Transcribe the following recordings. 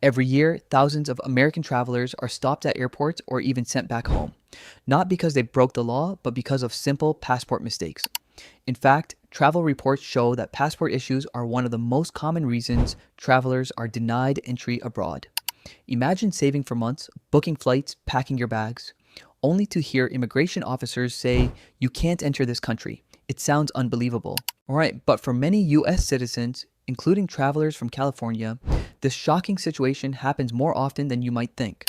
Every year, thousands of American travelers are stopped at airports or even sent back home, not because they broke the law, but because of simple passport mistakes. In fact, travel reports show that passport issues are one of the most common reasons travelers are denied entry abroad. Imagine saving for months, booking flights, packing your bags, only to hear immigration officers say, "You can't enter this country." It sounds unbelievable. All right, but for many US citizens, including travelers from California, this shocking situation happens more often than you might think.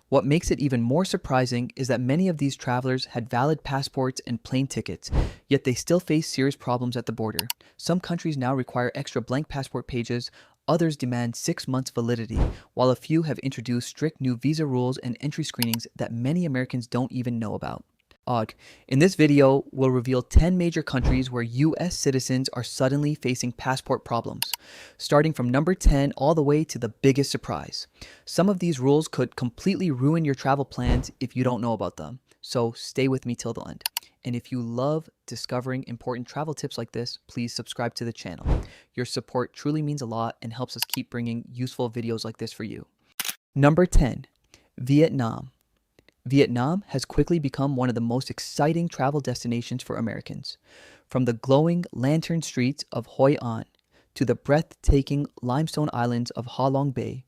What makes it even more surprising is that many of these travelers had valid passports and plane tickets, yet they still face serious problems at the border. Some countries now require extra blank passport pages, others demand 6 months validity, while a few have introduced strict new visa rules and entry screenings that many Americans don't even know about. In this video, we'll reveal 10 major countries where US citizens are suddenly facing passport problems, starting from number 10 all the way to the biggest surprise. Some of these rules could completely ruin your travel plans if you don't know about them, so stay with me till the end. And if you love discovering important travel tips like this, please subscribe to the channel. Your support truly means a lot and helps us keep bringing useful videos like this for you. Number 10, Vietnam. Vietnam has quickly become one of the most exciting travel destinations for Americans. From the glowing lantern streets of Hoi An to the breathtaking limestone islands of Ha Long Bay,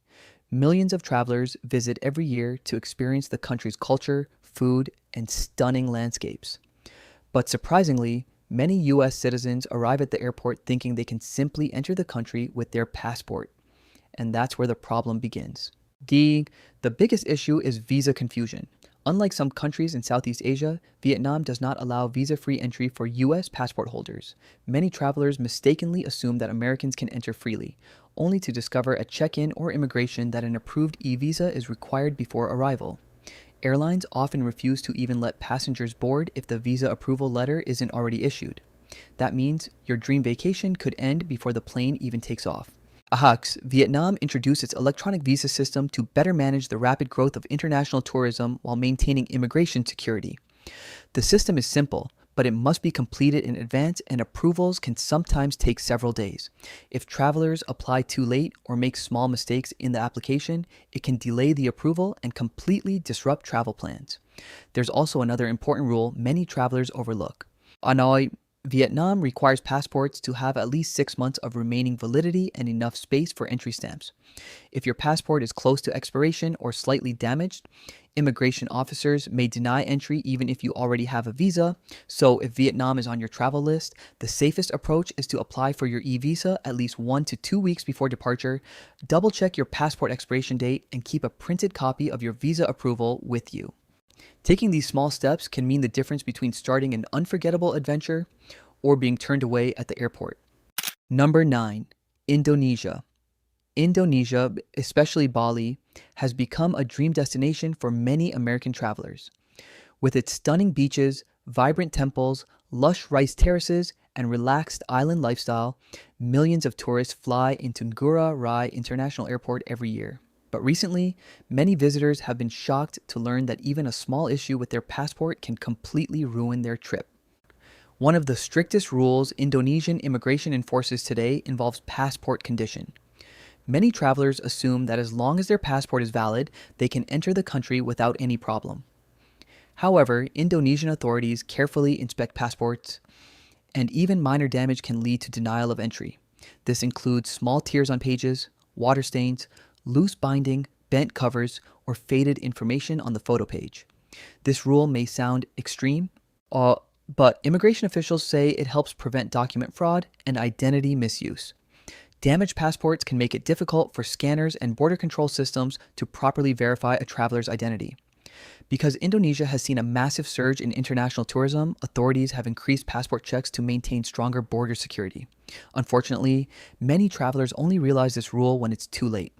millions of travelers visit every year to experience the country's culture, food, and stunning landscapes. But surprisingly, many US citizens arrive at the airport thinking they can simply enter the country with their passport. And that's where the problem begins. The biggest issue is visa confusion. Unlike some countries in Southeast Asia, Vietnam does not allow visa-free entry for US passport holders. Many travelers mistakenly assume that Americans can enter freely, only to discover at check-in or immigration that an approved e-visa is required before arrival. Airlines often refuse to even let passengers board if the visa approval letter isn't already issued. That means your dream vacation could end before the plane even takes off. Vietnam introduced its electronic visa system to better manage the rapid growth of international tourism while maintaining immigration security. The system is simple, but it must be completed in advance and approvals can sometimes take several days. If travelers apply too late or make small mistakes in the application, it can delay the approval and completely disrupt travel plans. There's also another important rule many travelers overlook. Hanoi, Vietnam requires passports to have at least 6 months of remaining validity and enough space for entry stamps. If your passport is close to expiration or slightly damaged, immigration officers may deny entry even if you already have a visa. So if Vietnam is on your travel list, the safest approach is to apply for your e-visa at least 1 to 2 weeks before departure, double check your passport expiration date, and keep a printed copy of your visa approval with you. Taking these small steps can mean the difference between starting an unforgettable adventure or being turned away at the airport. Number 9, Indonesia. Indonesia, especially Bali, has become a dream destination for many American travelers. With its stunning beaches, vibrant temples, lush rice terraces, and relaxed island lifestyle, millions of tourists fly into Ngurah Rai International Airport every year. But recently, many visitors have been shocked to learn that even a small issue with their passport can completely ruin their trip. One of the strictest rules Indonesian immigration enforces today involves passport condition. Many travelers assume that as long as their passport is valid, they can enter the country without any problem. However, Indonesian authorities carefully inspect passports, and even minor damage can lead to denial of entry. This includes small tears on pages, water stains, loose binding, bent covers, or faded information on the photo page. This rule may sound extreme, but immigration officials say it helps prevent document fraud and identity misuse. Damaged passports can make it difficult for scanners and border control systems to properly verify a traveler's identity. Because Indonesia has seen a massive surge in international tourism, authorities have increased passport checks to maintain stronger border security. Unfortunately, many travelers only realize this rule when it's too late.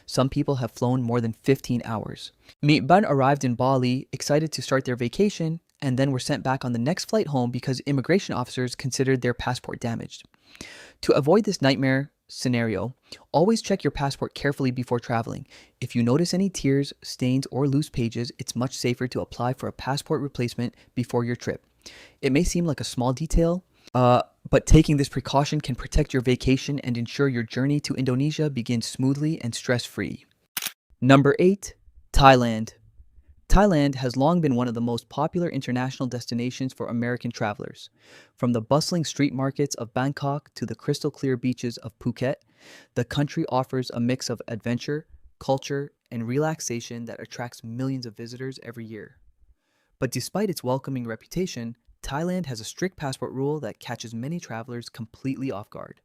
Some people have flown more than 15 hours. Mitban arrived in Bali excited to start their vacation and then were sent back on the next flight home because immigration officers considered their passport damaged. To avoid this nightmare scenario, always check your passport carefully before traveling. If you notice any tears, stains, or loose pages, it's much safer to apply for a passport replacement before your trip. It may seem like a small detail, but taking this precaution can protect your vacation and ensure your journey to Indonesia begins smoothly and stress-free. Number 8. Thailand. Thailand has long been one of the most popular international destinations for American travelers. From the bustling street markets of Bangkok to the crystal clear beaches of Phuket, the country offers a mix of adventure, culture, and relaxation that attracts millions of visitors every year. But despite its welcoming reputation, Thailand has a strict passport rule that catches many travelers completely off guard.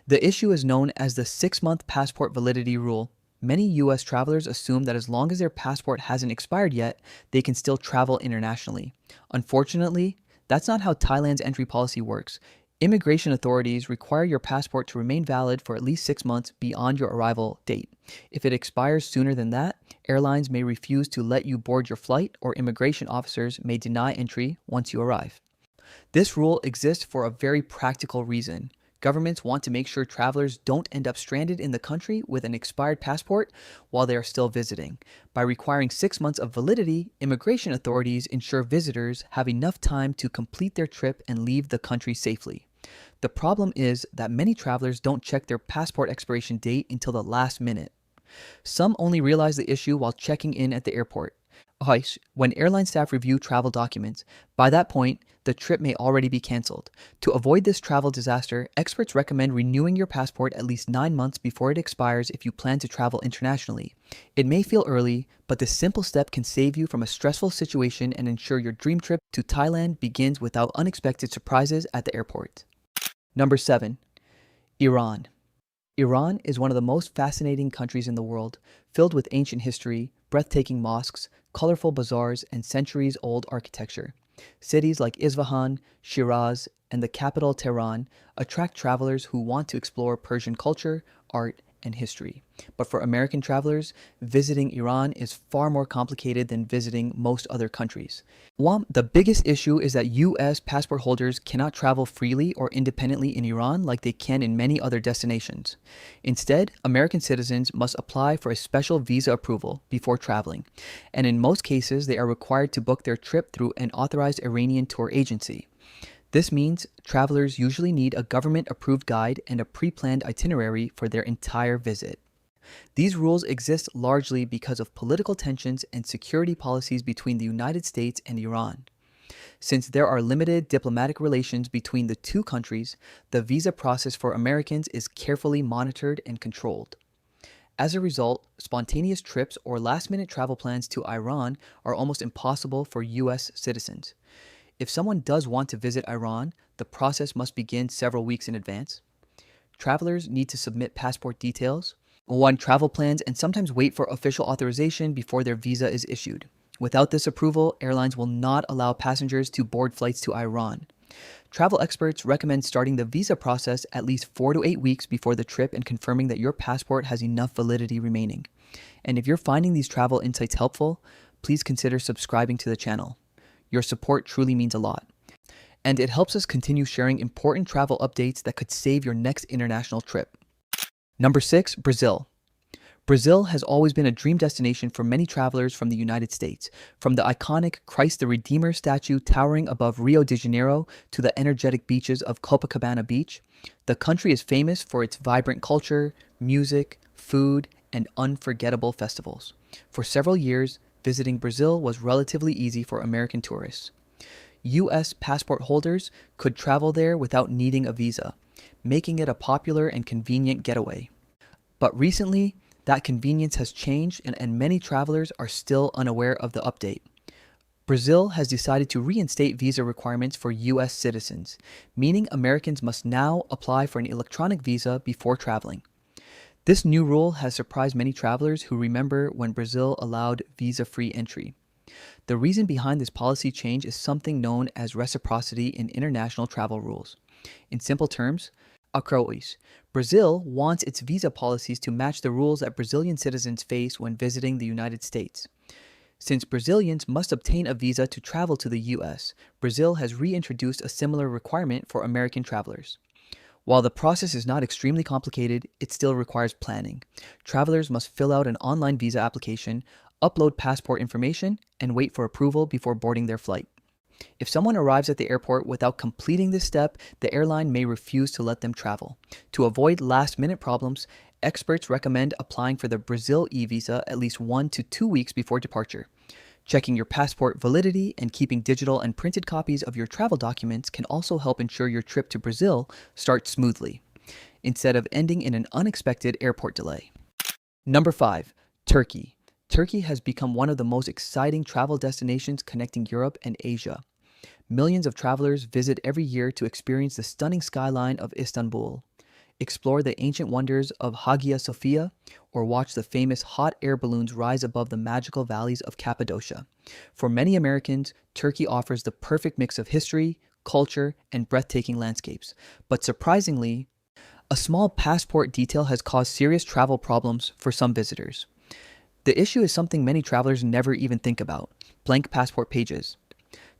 The issue is known as the 6-month passport validity rule. Many US travelers assume that as long as their passport hasn't expired yet, they can still travel internationally. Unfortunately, that's not how Thailand's entry policy works. Immigration authorities require your passport to remain valid for at least 6 months beyond your arrival date. If it expires sooner than that, airlines may refuse to let you board your flight, or immigration officers may deny entry once you arrive. This rule exists for a very practical reason. Governments want to make sure travelers don't end up stranded in the country with an expired passport while they are still visiting. By requiring 6 months of validity, immigration authorities ensure visitors have enough time to complete their trip and leave the country safely. The problem is that many travelers don't check their passport expiration date until the last minute. Some only realize the issue while checking in at the airport. When airline staff review travel documents, by that point, the trip may already be canceled. To avoid this travel disaster, experts recommend renewing your passport at least 9 months before it expires if you plan to travel internationally. It may feel early, but this simple step can save you from a stressful situation and ensure your dream trip to Thailand begins without unexpected surprises at the airport. Number 7. Iran. Iran is one of the most fascinating countries in the world, filled with ancient history, breathtaking mosques, colorful bazaars, and centuries-old architecture. Cities like Isfahan, Shiraz, and the capital Tehran attract travelers who want to explore Persian culture, art, and history. But for American travelers, visiting Iran is far more complicated than visiting most other countries. The biggest issue is that US passport holders cannot travel freely or independently in Iran like they can in many other destinations. Instead, American citizens must apply for a special visa approval before traveling, and in most cases, they are required to book their trip through an authorized Iranian tour agency. This means travelers usually need a government-approved guide and a pre-planned itinerary for their entire visit. These rules exist largely because of political tensions and security policies between the United States and Iran. Since there are limited diplomatic relations between the two countries, the visa process for Americans is carefully monitored and controlled. As a result, spontaneous trips or last-minute travel plans to Iran are almost impossible for US citizens. If someone does want to visit Iran, the process must begin several weeks in advance. Travelers need to submit passport details, travel plans, and sometimes wait for official authorization before their visa is issued. Without this approval, airlines will not allow passengers to board flights to Iran. Travel experts recommend starting the visa process at least 4 to 8 weeks before the trip and confirming that your passport has enough validity remaining. And if you're finding these travel insights helpful, please consider subscribing to the channel. Your support truly means a lot. And it helps us continue sharing important travel updates that could save your next international trip. Number 6, Brazil. Brazil has always been a dream destination for many travelers from the United States. From the iconic Christ the Redeemer statue towering above Rio de Janeiro to the energetic beaches of Copacabana Beach, the country is famous for its vibrant culture, music, food, and unforgettable festivals. For several years, visiting Brazil was relatively easy for American tourists. US passport holders could travel there without needing a visa, making it a popular and convenient getaway. But recently, that convenience has changed and many travelers are still unaware of the update. Brazil has decided to reinstate visa requirements for US citizens, meaning Americans must now apply for an electronic visa before traveling. This new rule has surprised many travelers who remember when Brazil allowed visa-free entry. The reason behind this policy change is something known as reciprocity in international travel rules. In simple terms, Brazil wants its visa policies to match the rules that Brazilian citizens face when visiting the United States. Since Brazilians must obtain a visa to travel to the US, Brazil has reintroduced a similar requirement for American travelers. While the process is not extremely complicated, it still requires planning. Travelers must fill out an online visa application, upload passport information, and wait for approval before boarding their flight. If someone arrives at the airport without completing this step, the airline may refuse to let them travel. To avoid last-minute problems, experts recommend applying for the Brazil e-visa at least 1 to 2 weeks before departure. Checking your passport validity and keeping digital and printed copies of your travel documents can also help ensure your trip to Brazil starts smoothly, instead of ending in an unexpected airport delay. Number 5. Turkey. Turkey has become one of the most exciting travel destinations connecting Europe and Asia. Millions of travelers visit every year to experience the stunning skyline of Istanbul, explore the ancient wonders of Hagia Sophia, or watch the famous hot air balloons rise above the magical valleys of Cappadocia. For many Americans, Turkey offers the perfect mix of history, culture, and breathtaking landscapes. But surprisingly, a small passport detail has caused serious travel problems for some visitors. The issue is something many travelers never even think about: blank passport pages.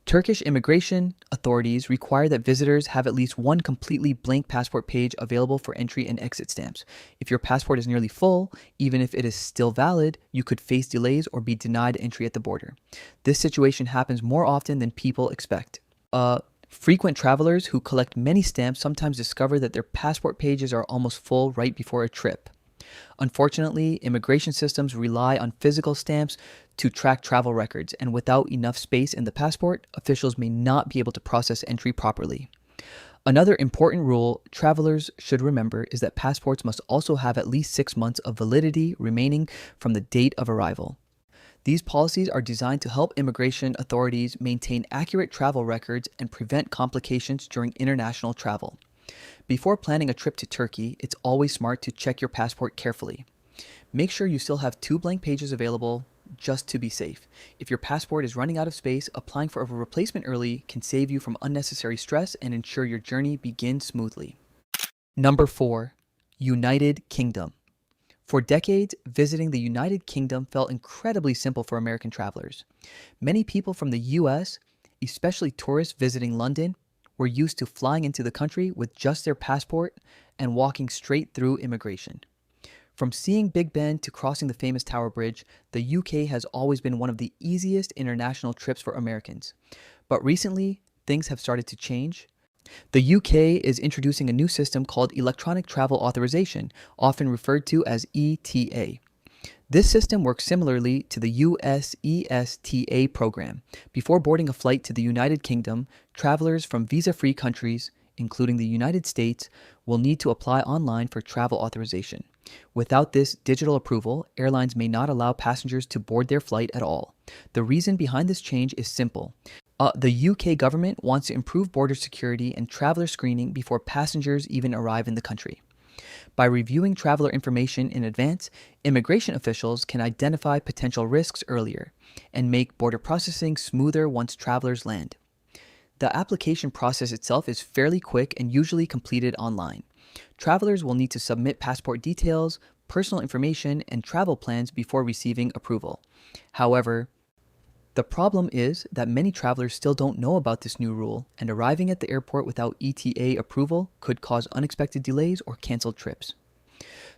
Turkish immigration authorities require that visitors have at least one completely blank passport page available for entry and exit stamps. If your passport is nearly full, even if it is still valid, you could face delays or be denied entry at the border. This situation happens more often than people expect. Frequent travelers who collect many stamps sometimes discover that their passport pages are almost full right before a trip. Unfortunately, immigration systems rely on physical stamps to track travel records, and without enough space in the passport, officials may not be able to process entry properly. Another important rule travelers should remember is that passports must also have at least 6 months of validity remaining from the date of arrival. These policies are designed to help immigration authorities maintain accurate travel records and prevent complications during international travel. Before planning a trip to Turkey, it's always smart to check your passport carefully. Make sure you still have 2 blank pages available just to be safe. If your passport is running out of space, applying for a replacement early can save you from unnecessary stress and ensure your journey begins smoothly. Number 4. United Kingdom. For decades, visiting the United Kingdom felt incredibly simple for American travelers. Many people from the US, especially tourists visiting London, were used to flying into the country with just their passport and walking straight through immigration. From seeing Big Ben to crossing the famous Tower Bridge, the UK has always been one of the easiest international trips for Americans. But recently, things have started to change. The UK is introducing a new system called Electronic Travel Authorization, often referred to as ETA. This system works similarly to the US ESTA program. Before boarding a flight to the United Kingdom, travelers from visa-free countries, including the United States, will need to apply online for travel authorization. Without this digital approval, airlines may not allow passengers to board their flight at all. The reason behind this change is simple. The UK government wants to improve border security and traveler screening before passengers even arrive in the country. By reviewing traveler information in advance, immigration officials can identify potential risks earlier and make border processing smoother once travelers land. The application process itself is fairly quick and usually completed online. Travelers will need to submit passport details, personal information, and travel plans before receiving approval. However, the problem is that many travelers still don't know about this new rule, and arriving at the airport without ETA approval could cause unexpected delays or canceled trips.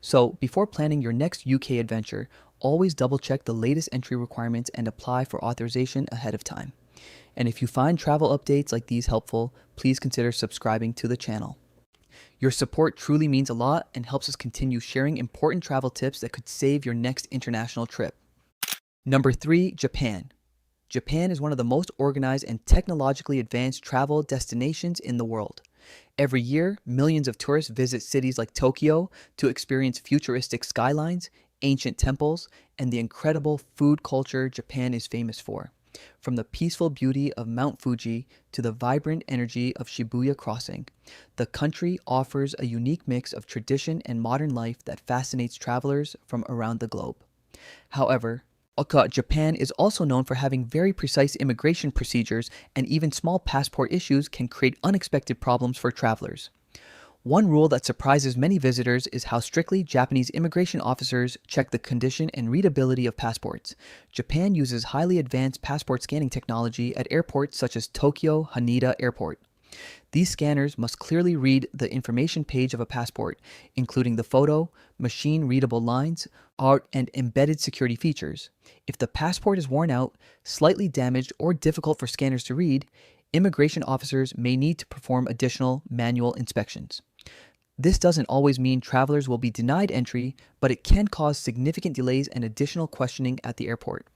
So, before planning your next UK adventure, always double check the latest entry requirements and apply for authorization ahead of time. And if you find travel updates like these helpful, please consider subscribing to the channel. Your support truly means a lot and helps us continue sharing important travel tips that could save your next international trip. Number 3, Japan. Japan is one of the most organized and technologically advanced travel destinations in the world. Every year, millions of tourists visit cities like Tokyo to experience futuristic skylines, ancient temples, and the incredible food culture Japan is famous for. From the peaceful beauty of Mount Fuji to the vibrant energy of Shibuya Crossing, the country offers a unique mix of tradition and modern life that fascinates travelers from around the globe. However, Japan is also known for having very precise immigration procedures, and even small passport issues can create unexpected problems for travelers. One rule that surprises many visitors is how strictly Japanese immigration officers check the condition and readability of passports. Japan uses highly advanced passport scanning technology at airports such as Tokyo Haneda Airport. These scanners must clearly read the information page of a passport, including the photo, machine-readable lines, art, and embedded security features. If the passport is worn out, slightly damaged, or difficult for scanners to read, immigration officers may need to perform additional manual inspections. This doesn't always mean travelers will be denied entry, but it can cause significant delays and additional questioning at the airport.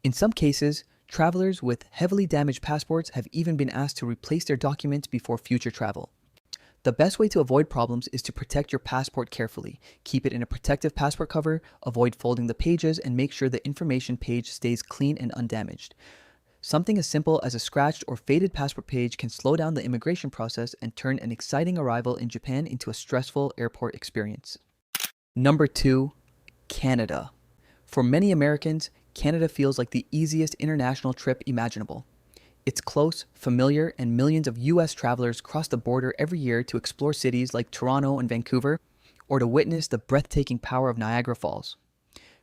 In some cases, travelers with heavily damaged passports have even been asked to replace their documents before future travel. The best way to avoid problems is to protect your passport carefully. Keep it in a protective passport cover, avoid folding the pages, and make sure the information page stays clean and undamaged. Something as simple as a scratched or faded passport page can slow down the immigration process and turn an exciting arrival in Japan into a stressful airport experience. Number 2, Canada. For many Americans, Canada feels like the easiest international trip imaginable. It's close, familiar, and millions of US travelers cross the border every year to explore cities like Toronto and Vancouver, or to witness the breathtaking power of Niagara Falls.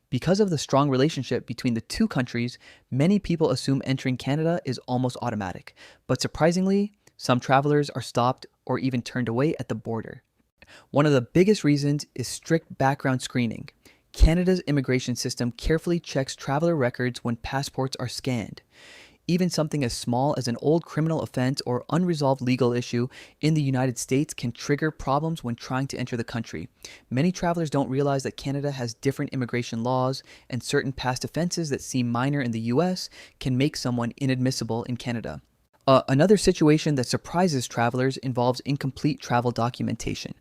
Because of the strong relationship between the two countries, many people assume entering Canada is almost automatic. But surprisingly, some travelers are stopped or even turned away at the border. One of the biggest reasons is strict background screening. Canada's immigration system carefully checks traveler records when passports are scanned. Even something as small as an old criminal offense or unresolved legal issue in the United States can trigger problems when trying to enter the country. Many travelers don't realize that Canada has different immigration laws, and certain past offenses that seem minor in the US can make someone inadmissible in Canada. Another situation that surprises travelers involves incomplete travel documentation.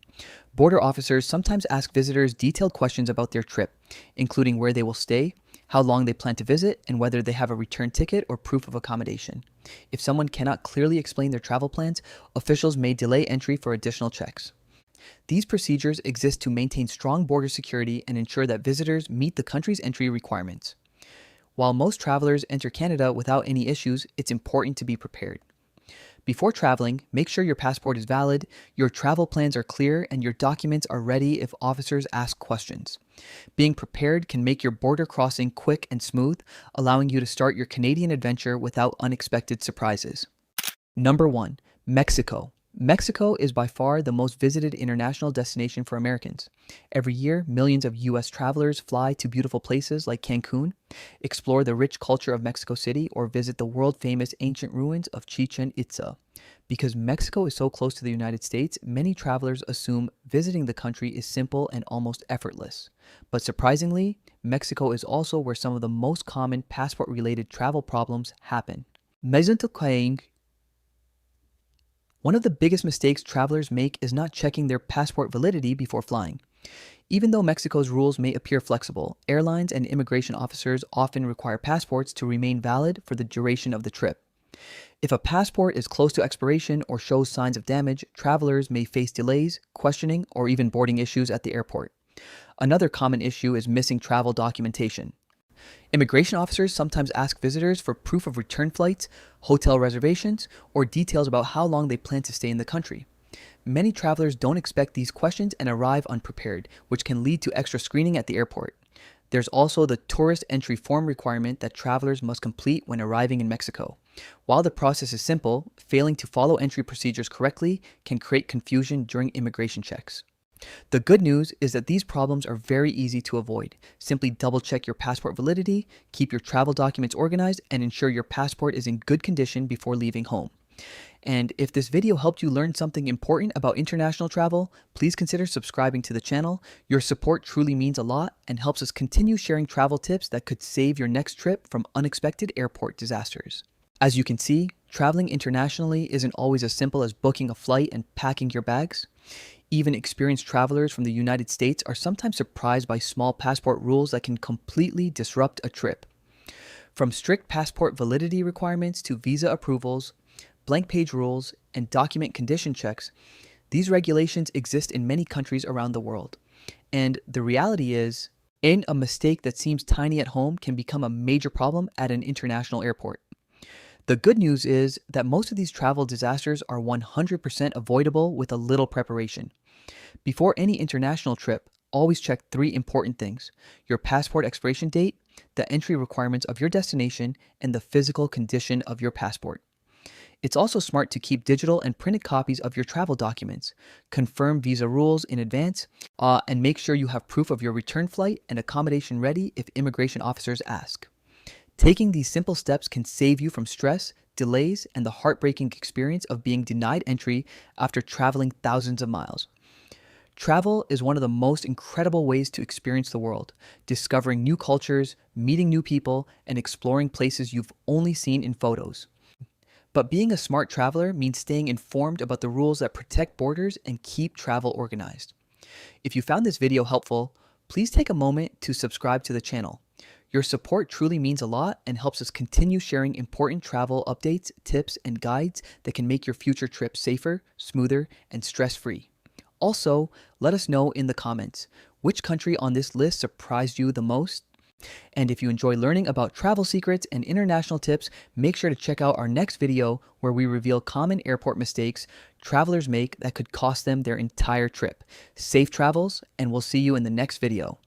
Border officers sometimes ask visitors detailed questions about their trip, including where they will stay, how long they plan to visit, and whether they have a return ticket or proof of accommodation. If someone cannot clearly explain their travel plans, officials may delay entry for additional checks. These procedures exist to maintain strong border security and ensure that visitors meet the country's entry requirements. While most travelers enter Canada without any issues, it's important to be prepared. Before traveling, make sure your passport is valid, your travel plans are clear, and your documents are ready if officers ask questions. Being prepared can make your border crossing quick and smooth, allowing you to start your Canadian adventure without unexpected surprises. Number 1, Mexico. Mexico is by far the most visited international destination for Americans. Every year, millions of US travelers fly to beautiful places like Cancun, explore the rich culture of Mexico City, or visit the world-famous ancient ruins of Chichen Itza. Because Mexico is so close to the United States, many travelers assume visiting the country is simple and almost effortless. But surprisingly, Mexico is also where some of the most common passport-related travel problems happen. One of the biggest mistakes travelers make is not checking their passport validity before flying. Even though Mexico's rules may appear flexible, airlines and immigration officers often require passports to remain valid for the duration of the trip. If a passport is close to expiration or shows signs of damage, travelers may face delays, questioning, or even boarding issues at the airport. Another common issue is missing travel documentation. Immigration officers sometimes ask visitors for proof of return flights, hotel reservations, or details about how long they plan to stay in the country. Many travelers don't expect these questions and arrive unprepared, which can lead to extra screening at the airport. There's also the tourist entry form requirement that travelers must complete when arriving in Mexico. While the process is simple, failing to follow entry procedures correctly can create confusion during immigration checks. The good news is that these problems are very easy to avoid. Simply double check your passport validity, keep your travel documents organized, and ensure your passport is in good condition before leaving home. And if this video helped you learn something important about international travel, please consider subscribing to the channel. Your support truly means a lot and helps us continue sharing travel tips that could save your next trip from unexpected airport disasters. As you can see, traveling internationally isn't always as simple as booking a flight and packing your bags. Even experienced travelers from the United States are sometimes surprised by small passport rules that can completely disrupt a trip. From strict passport validity requirements to visa approvals, blank page rules, and document condition checks, these regulations exist in many countries around the world. And the reality is, a mistake that seems tiny at home can become a major problem at an international airport. The good news is that most of these travel disasters are 100% avoidable with a little preparation. Before any international trip, always check 3 important things: your passport expiration date, the entry requirements of your destination, and the physical condition of your passport. It's also smart to keep digital and printed copies of your travel documents, confirm visa rules in advance, and make sure you have proof of your return flight and accommodation ready if immigration officers ask. Taking these simple steps can save you from stress, delays, and the heartbreaking experience of being denied entry after traveling thousands of miles. Travel is one of the most incredible ways to experience the world, discovering new cultures, meeting new people, and exploring places you've only seen in photos. But being a smart traveler means staying informed about the rules that protect borders and keep travel organized. If you found this video helpful, please take a moment to subscribe to the channel. Your support truly means a lot and helps us continue sharing important travel updates, tips, and guides that can make your future trip safer, smoother, and stress-free. Also, let us know in the comments which country on this list surprised you the most. And if you enjoy learning about travel secrets and international tips, make sure to check out our next video where we reveal common airport mistakes travelers make that could cost them their entire trip. Safe travels, and we'll see you in the next video.